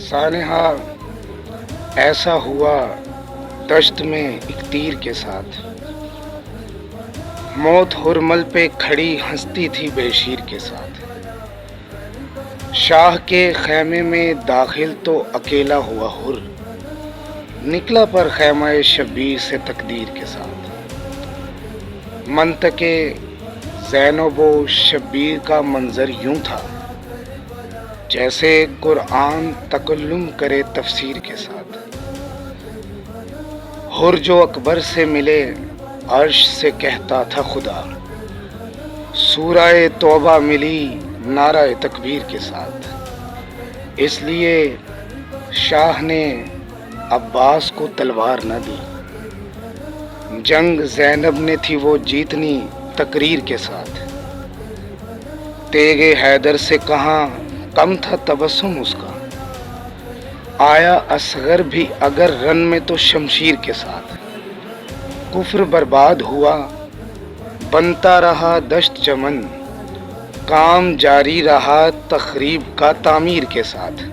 سانحہ ایسا ہوا دشت میں ایک تیر کے ساتھ، موت ہرمل پہ کھڑی ہنستی تھی بے شیر کے ساتھ۔ شاہ کے خیمے میں داخل تو اکیلا ہوا حر، نکلا پر خیمہ شبیر سے تقدیر کے ساتھ۔ منطق زینب و شبیر کا منظر یوں تھا جیسے قرآن تکلم کرے تفسیر کے ساتھ۔ حر جو اکبر سے ملے عرش سے کہتا تھا خدا، سورہ توبہ ملی نعرہ تکبیر کے ساتھ۔ اس لیے شاہ نے عباس کو تلوار نہ دی، جنگ زینب نے تھی وہ جیتنی تقریر کے ساتھ۔ تیغ حیدر سے کہاں کم تھا تبسم اس کا، آیا اصغر بھی اگر رن میں تو شمشیر کے ساتھ۔ کفر برباد ہوا بنتا رہا دشت چمن، کام جاری رہا تخریب کا تعمیر کے ساتھ۔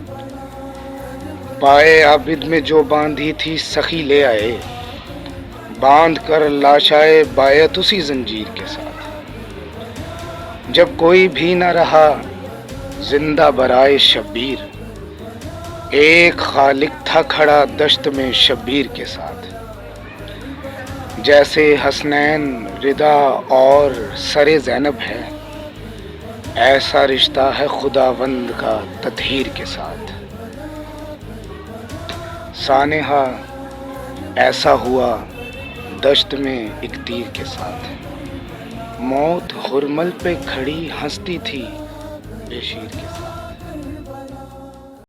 پائے عابد میں جو باندھی تھی سخی لے آئے، باندھ کر لاشائے بیعت اسی زنجیر کے ساتھ۔ جب کوئی بھی نہ رہا زندہ برائے شبیر، ایک خالق تھا کھڑا دشت میں شبیر کے ساتھ۔ جیسے حسنین رضا اور سر زینب ہے، ایسا رشتہ ہے خداوند کا تطہیر کے ساتھ۔ سانحہ ایسا ہوا دشت میں ایک تیر کے ساتھ، موت ہرمل پہ کھڑی ہنستی تھی بے شیر کے ساتھ۔